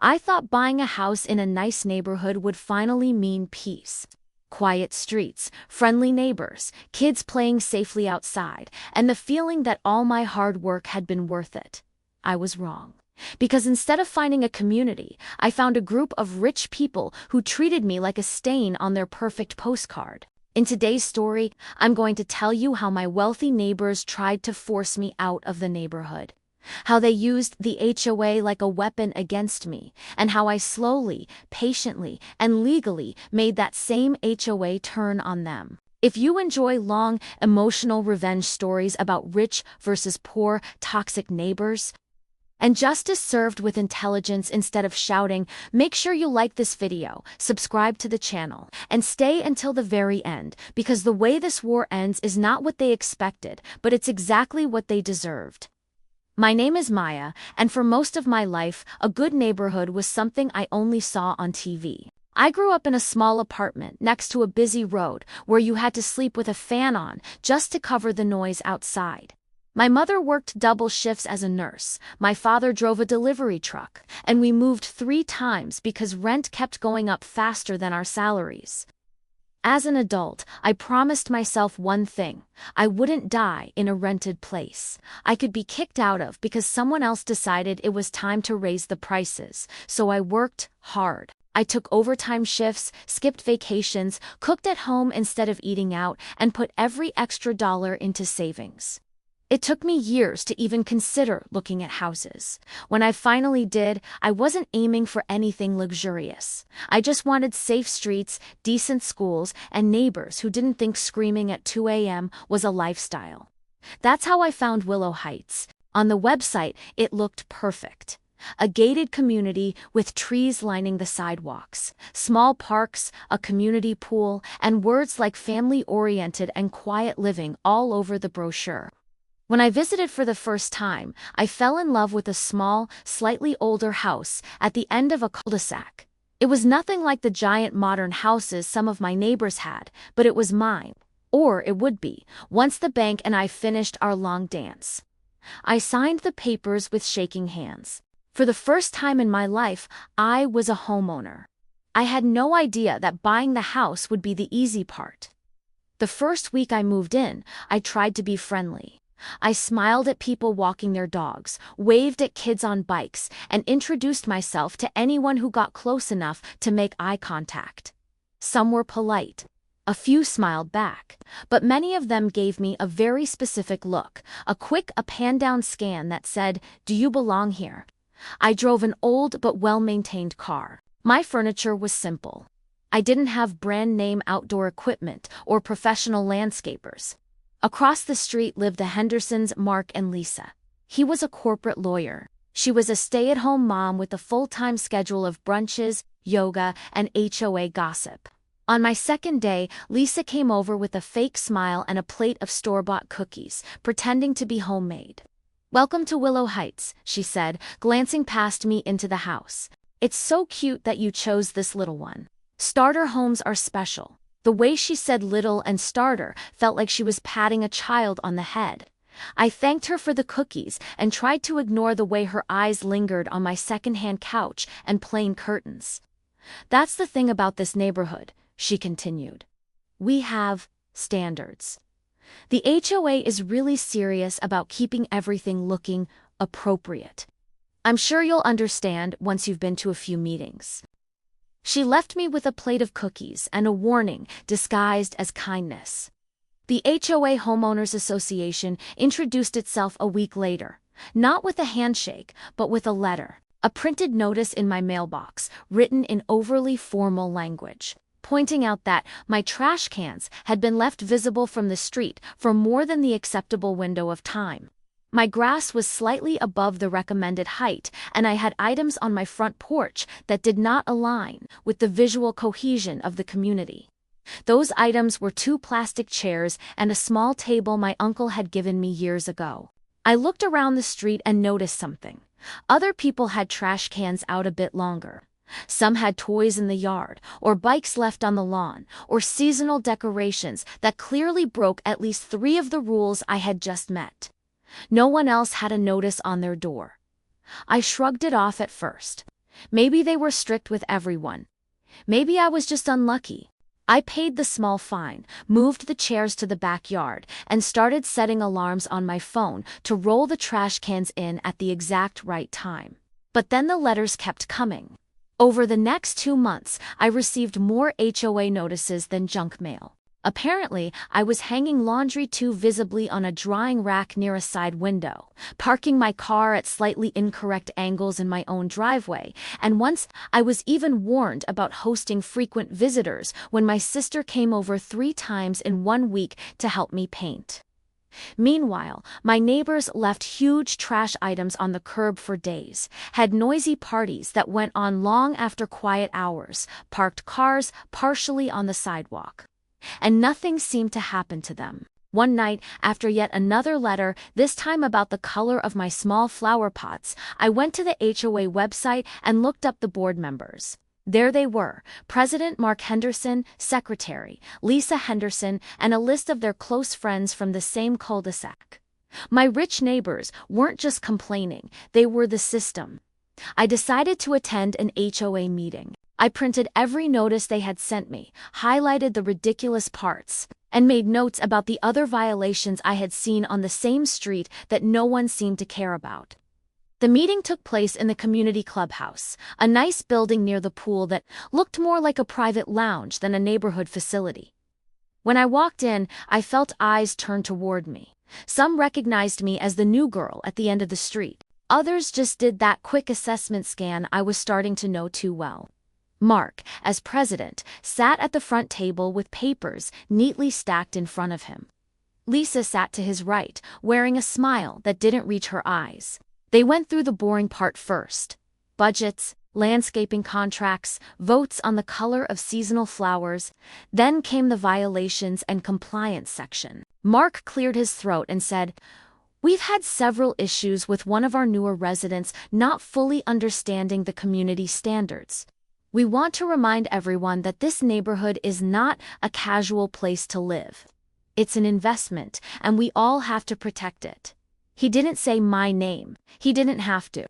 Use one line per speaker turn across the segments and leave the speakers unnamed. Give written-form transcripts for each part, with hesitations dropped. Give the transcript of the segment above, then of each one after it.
I thought buying a house in a nice neighborhood would finally mean peace. Quiet streets, friendly neighbors, kids playing safely outside, and the feeling that all my hard work had been worth it. I was wrong. Because instead of finding a community, I found a group of rich people who treated me like a stain on their perfect postcard. In today's story, I'm going to tell you how my wealthy neighbors tried to force me out of the neighborhood. How they used the HOA like a weapon against me, and how I slowly, patiently, and legally made that same HOA turn on them. If you enjoy long, emotional revenge stories about rich versus poor, toxic neighbors, and justice served with intelligence instead of shouting, make sure you like this video, subscribe to the channel, and stay until the very end, because the way this war ends is not what they expected, but it's exactly what they deserved. My name is Maya, and for most of my life, a good neighborhood was something I only saw on TV. I grew up in a small apartment next to a busy road where you had to sleep with a fan on just to cover the noise outside. My mother worked double shifts as a nurse, my father drove a delivery truck, and we moved 3 times because rent kept going up faster than our salaries. As an adult, I promised myself one thing: I wouldn't die in a rented place I could be kicked out of because someone else decided it was time to raise the prices, so I worked hard. I took overtime shifts, skipped vacations, cooked at home instead of eating out, and put every extra dollar into savings. It took me years to even consider looking at houses. When I finally did, I wasn't aiming for anything luxurious. I just wanted safe streets, decent schools, and neighbors who didn't think screaming at 2 a.m. was a lifestyle. That's how I found Willow Heights. On the website, it looked perfect. A gated community with trees lining the sidewalks, small parks, a community pool, and words like family-oriented and quiet living all over the brochure. When I visited for the first time, I fell in love with a small, slightly older house at the end of a cul-de-sac. It was nothing like the giant modern houses some of my neighbors had, but it was mine. Or it would be, once the bank and I finished our long dance. I signed the papers with shaking hands. For the first time in my life, I was a homeowner. I had no idea that buying the house would be the easy part. The first week I moved in, I tried to be friendly. I smiled at people walking their dogs, waved at kids on bikes, and introduced myself to anyone who got close enough to make eye contact. Some were polite. A few smiled back, but many of them gave me a very specific look, a quick up-and-down scan that said, "Do you belong here?" I drove an old but well-maintained car. My furniture was simple. I didn't have brand-name outdoor equipment or professional landscapers. Across the street lived the Hendersons, Mark and Lisa. He was a corporate lawyer. She was a stay-at-home mom with a full-time schedule of brunches, yoga, and HOA gossip. On my second day, Lisa came over with a fake smile and a plate of store-bought cookies, pretending to be homemade. "Welcome to Willow Heights," she said, glancing past me into the house. "It's so cute that you chose this little one. Starter homes are special." The way she said little and starter felt like she was patting a child on the head. I thanked her for the cookies and tried to ignore the way her eyes lingered on my second-hand couch and plain curtains. "That's the thing about this neighborhood," she continued. "We have standards. The HOA is really serious about keeping everything looking appropriate. I'm sure you'll understand once you've been to a few meetings." She left me with a plate of cookies and a warning disguised as kindness. The HOA Homeowners Association introduced itself a week later, not with a handshake, but with a letter, a printed notice in my mailbox, written in overly formal language, pointing out that my trash cans had been left visible from the street for more than the acceptable window of time. My grass was slightly above the recommended height, and I had items on my front porch that did not align with the visual cohesion of the community. Those items were 2 plastic chairs and a small table my uncle had given me years ago. I looked around the street and noticed something. Other people had trash cans out a bit longer. Some had toys in the yard, or bikes left on the lawn, or seasonal decorations that clearly broke at least 3 of the rules I had just met. No one else had a notice on their door. I shrugged it off at first. Maybe they were strict with everyone. Maybe I was just unlucky. I paid the small fine, moved the chairs to the backyard, and started setting alarms on my phone to roll the trash cans in at the exact right time. But then the letters kept coming. Over the next 2 months, I received more HOA notices than junk mail. Apparently, I was hanging laundry too visibly on a drying rack near a side window, parking my car at slightly incorrect angles in my own driveway, and once I was even warned about hosting frequent visitors when my sister came over 3 times in 1 week to help me paint. Meanwhile, my neighbors left huge trash items on the curb for days, had noisy parties that went on long after quiet hours, parked cars partially on the sidewalk. And nothing seemed to happen to them. One night, after yet another letter, this time about the color of my small flower pots, I went to the HOA website and looked up the board members. There they were, President Mark Henderson, Secretary Lisa Henderson, and a list of their close friends from the same cul-de-sac. My rich neighbors weren't just complaining, they were the system. I decided to attend an HOA meeting. I printed every notice they had sent me, highlighted the ridiculous parts, and made notes about the other violations I had seen on the same street that no one seemed to care about. The meeting took place in the community clubhouse, a nice building near the pool that looked more like a private lounge than a neighborhood facility. When I walked in, I felt eyes turn toward me. Some recognized me as the new girl at the end of the street. Others just did that quick assessment scan I was starting to know too well. Mark, as president, sat at the front table with papers neatly stacked in front of him. Lisa sat to his right, wearing a smile that didn't reach her eyes. They went through the boring part first: budgets, landscaping contracts, votes on the color of seasonal flowers. Then came the violations and compliance section. Mark cleared his throat and said, "We've had several issues with one of our newer residents not fully understanding the community standards. We want to remind everyone that this neighborhood is not a casual place to live. It's an investment, and we all have to protect it." He didn't say my name. He didn't have to.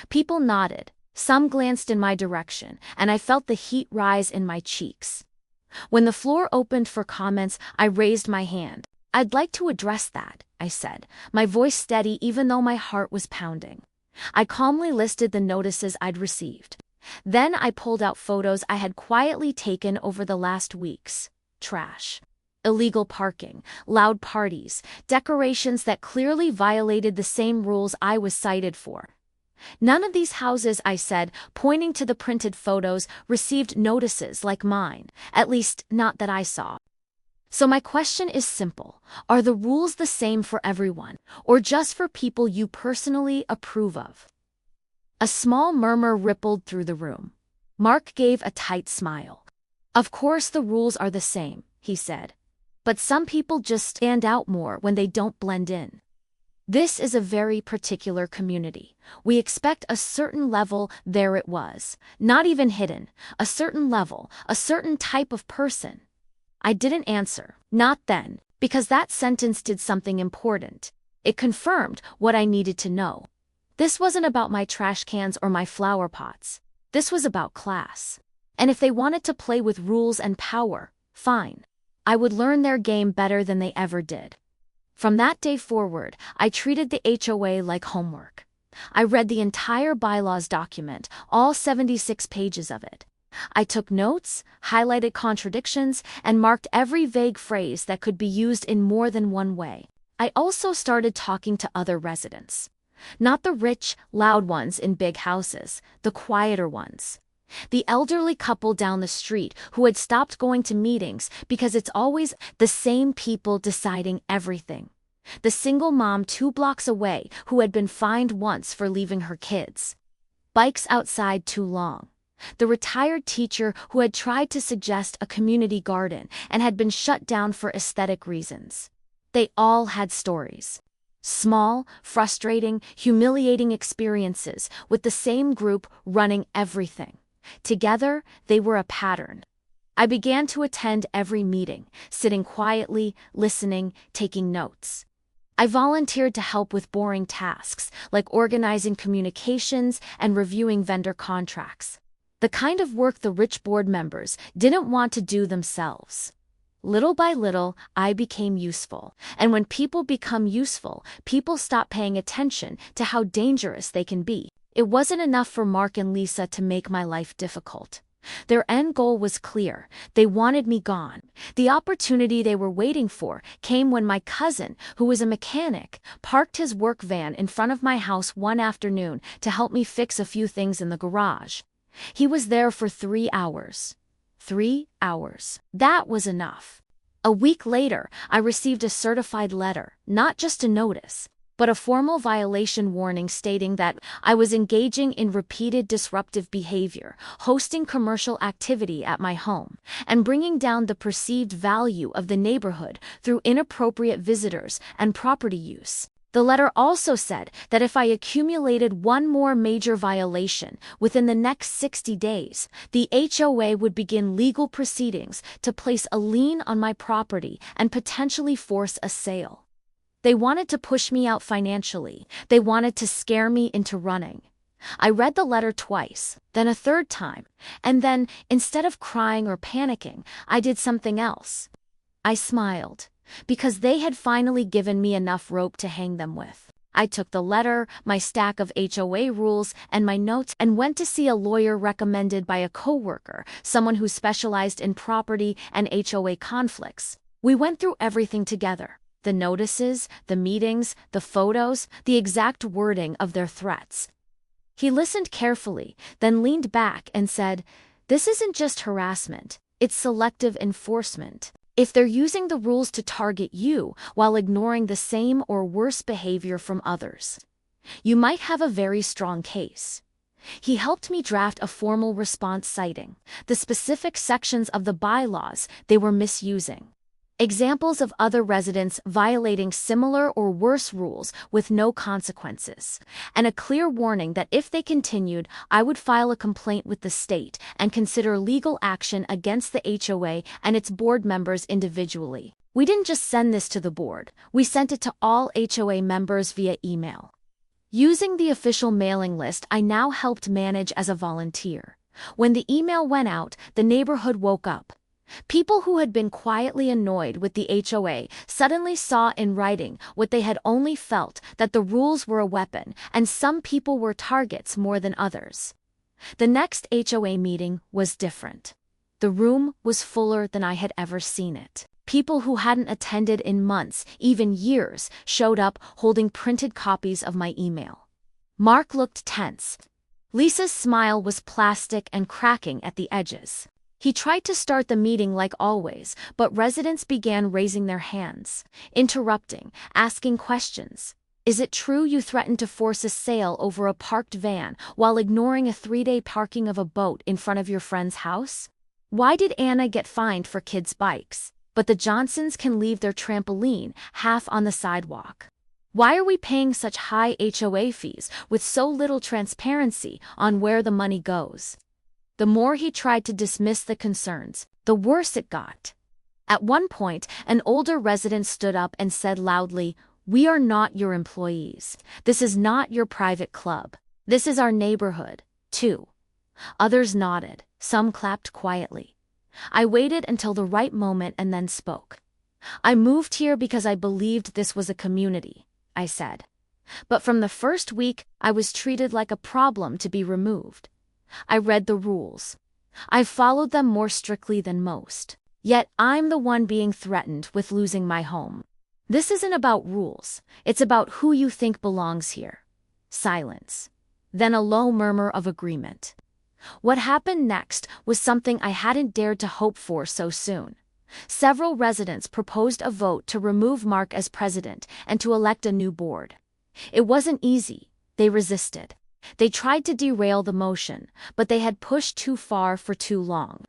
People nodded. Some glanced in my direction, and I felt the heat rise in my cheeks. When the floor opened for comments, I raised my hand. "I'd like to address that," I said, my voice steady even though my heart was pounding. I calmly listed the notices I'd received. Then I pulled out photos I had quietly taken over the last weeks. Trash, illegal parking, loud parties, decorations that clearly violated the same rules I was cited for. None of these houses, I said, pointing to the printed photos, received notices like mine, at least not that I saw. So my question is simple: are the rules the same for everyone, or just for people you personally approve of? A small murmur rippled through the room. Mark gave a tight smile. "Of course the rules are the same," he said. "But some people just stand out more when they don't blend in. This is a very particular community. We expect a certain level." There it was, not even hidden, a certain level, a certain type of person. I didn't answer, not then, because that sentence did something important. It confirmed what I needed to know. This wasn't about my trash cans or my flower pots. This was about class. And if they wanted to play with rules and power, fine. I would learn their game better than they ever did. From that day forward, I treated the HOA like homework. I read the entire bylaws document, all 76 pages of it. I took notes, highlighted contradictions, and marked every vague phrase that could be used in more than one way. I also started talking to other residents. Not the rich, loud ones in big houses, the quieter ones. The elderly couple down the street who had stopped going to meetings because it's always the same people deciding everything. The single mom 2 blocks away who had been fined once for leaving her kids' bikes outside too long. The retired teacher who had tried to suggest a community garden and had been shut down for aesthetic reasons. They all had stories. Small, frustrating, humiliating experiences with the same group running everything. Together, they were a pattern. I began to attend every meeting, sitting quietly, listening, taking notes. I volunteered to help with boring tasks, like organizing communications and reviewing vendor contracts. The kind of work the rich board members didn't want to do themselves. Little by little, I became useful. And when people become useful, people stop paying attention to how dangerous they can be. It wasn't enough for Mark and Lisa to make my life difficult. Their end goal was clear. They wanted me gone. The opportunity they were waiting for came when my cousin, who was a mechanic, parked his work van in front of my house one afternoon to help me fix a few things in the garage. He was there for 3 hours. 3 hours. That was enough. A week later, I received a certified letter, not just a notice, but a formal violation warning stating that I was engaging in repeated disruptive behavior, hosting commercial activity at my home, and bringing down the perceived value of the neighborhood through inappropriate visitors and property use. The letter also said that if I accumulated one more major violation within the next 60 days, the HOA would begin legal proceedings to place a lien on my property and potentially force a sale. They wanted to push me out financially. They wanted to scare me into running. I read the letter twice, then a third time, and then, instead of crying or panicking, I did something else. I smiled, because they had finally given me enough rope to hang them with. I took the letter, my stack of HOA rules, and my notes and went to see a lawyer recommended by a coworker, someone who specialized in property and HOA conflicts. We went through everything together. The notices, the meetings, the photos, the exact wording of their threats. He listened carefully, then leaned back and said, "This isn't just harassment, it's selective enforcement. If they're using the rules to target you while ignoring the same or worse behavior from others, you might have a very strong case." He helped me draft a formal response citing the specific sections of the bylaws they were misusing. Examples of other residents violating similar or worse rules with no consequences, and a clear warning that if they continued, I would file a complaint with the state and consider legal action against the HOA and its board members individually. We didn't just send this to the board, we sent it to all HOA members via email. Using the official mailing list I now helped manage as a volunteer. When the email went out, the neighborhood woke up. People who had been quietly annoyed with the HOA suddenly saw in writing what they had only felt, that the rules were a weapon, and some people were targets more than others. The next HOA meeting was different. The room was fuller than I had ever seen it. People who hadn't attended in months, even years, showed up holding printed copies of my email. Mark looked tense. Lisa's smile was plastic and cracking at the edges. He tried to start the meeting like always, but residents began raising their hands, interrupting, asking questions. "Is it true you threatened to force a sale over a parked van while ignoring a 3-day parking of a boat in front of your friend's house? Why did Anna get fined for kids' bikes, but the Johnsons can leave their trampoline half on the sidewalk? Why are we paying such high HOA fees with so little transparency on where the money goes?" The more he tried to dismiss the concerns, the worse it got. At one point, an older resident stood up and said loudly, "We are not your employees. This is not your private club. This is our neighborhood, too." Others nodded, some clapped quietly. I waited until the right moment and then spoke. "I moved here because I believed this was a community," I said. "But from the first week, I was treated like a problem to be removed. I read the rules. I've followed them more strictly than most. Yet I'm the one being threatened with losing my home. This isn't about rules, it's about who you think belongs here." Silence. Then a low murmur of agreement. What happened next was something I hadn't dared to hope for so soon. Several residents proposed a vote to remove Mark as president and to elect a new board. It wasn't easy. They resisted. They tried to derail the motion, but they had pushed too far for too long.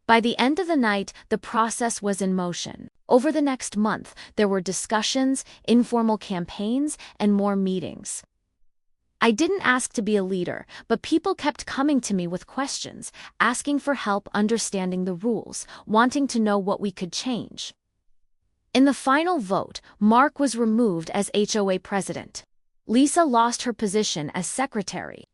By the end of the night, the process was in motion. Over the next month, there were discussions, informal campaigns, and more meetings. I didn't ask to be a leader, but people kept coming to me with questions, asking for help understanding the rules, wanting to know what we could change. In the final vote, Mark was removed as HOA president. Lisa lost her position as secretary.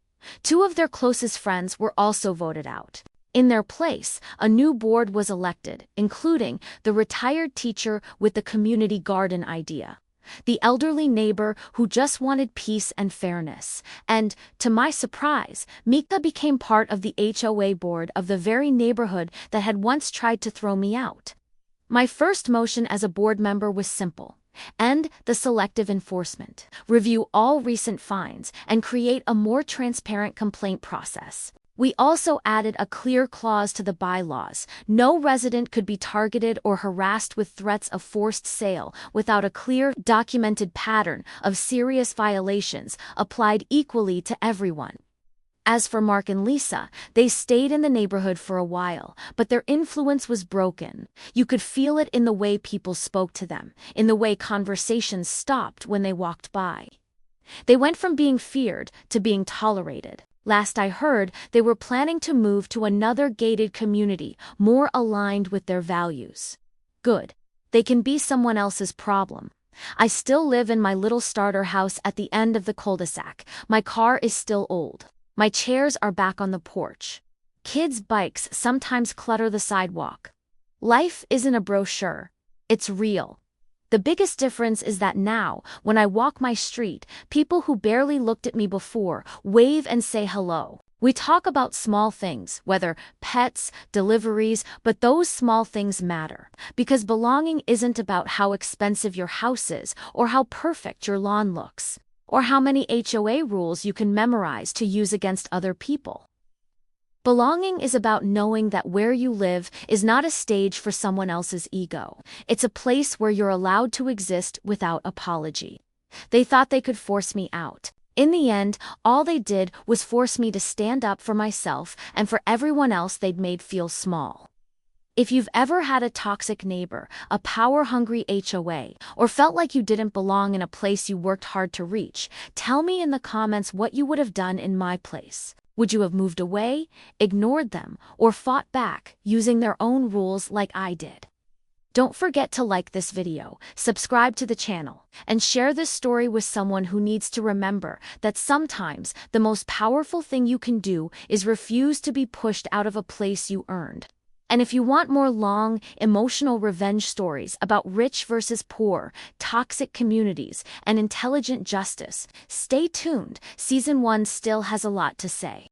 Two of their closest friends were also voted out. In their place, a new board was elected, including the retired teacher with the community garden idea, the elderly neighbor who just wanted peace and fairness, and, to my surprise, Mika became part of the HOA board of the very neighborhood that had once tried to throw me out. My first motion as a board member was simple: end the selective enforcement, review all recent fines, and create a more transparent complaint process. We also added a clear clause to the bylaws: no resident could be targeted or harassed with threats of forced sale without a clear, documented pattern of serious violations applied equally to everyone. As for Mark and Lisa, they stayed in the neighborhood for a while, but their influence was broken. You could feel it in the way people spoke to them, in the way conversations stopped when they walked by. They went from being feared to being tolerated. Last I heard, they were planning to move to another gated community, more aligned with their values. Good. They can be someone else's problem. I still live in my little starter house at the end of the cul-de-sac. My car is still old. My chairs are back on the porch. Kids' bikes sometimes clutter the sidewalk. Life isn't a brochure. It's real. The biggest difference is that now, when I walk my street, people who barely looked at me before wave and say hello. We talk about small things, whether pets, deliveries, but those small things matter. Because belonging isn't about how expensive your house is, or how perfect your lawn looks, or how many HOA rules you can memorize to use against other people. Belonging is about knowing that where you live is not a stage for someone else's ego. It's a place where you're allowed to exist without apology. They thought they could force me out. In the end, all they did was force me to stand up for myself and for everyone else they'd made feel small. If you've ever had a toxic neighbor, a power-hungry HOA, or felt like you didn't belong in a place you worked hard to reach, tell me in the comments what you would have done in my place. Would you have moved away, ignored them, or fought back, using their own rules like I did? Don't forget to like this video, subscribe to the channel, and share this story with someone who needs to remember that sometimes the most powerful thing you can do is refuse to be pushed out of a place you earned. And if you want more long, emotional revenge stories about rich versus poor, toxic communities, and intelligent justice, stay tuned. Season 1 still has a lot to say.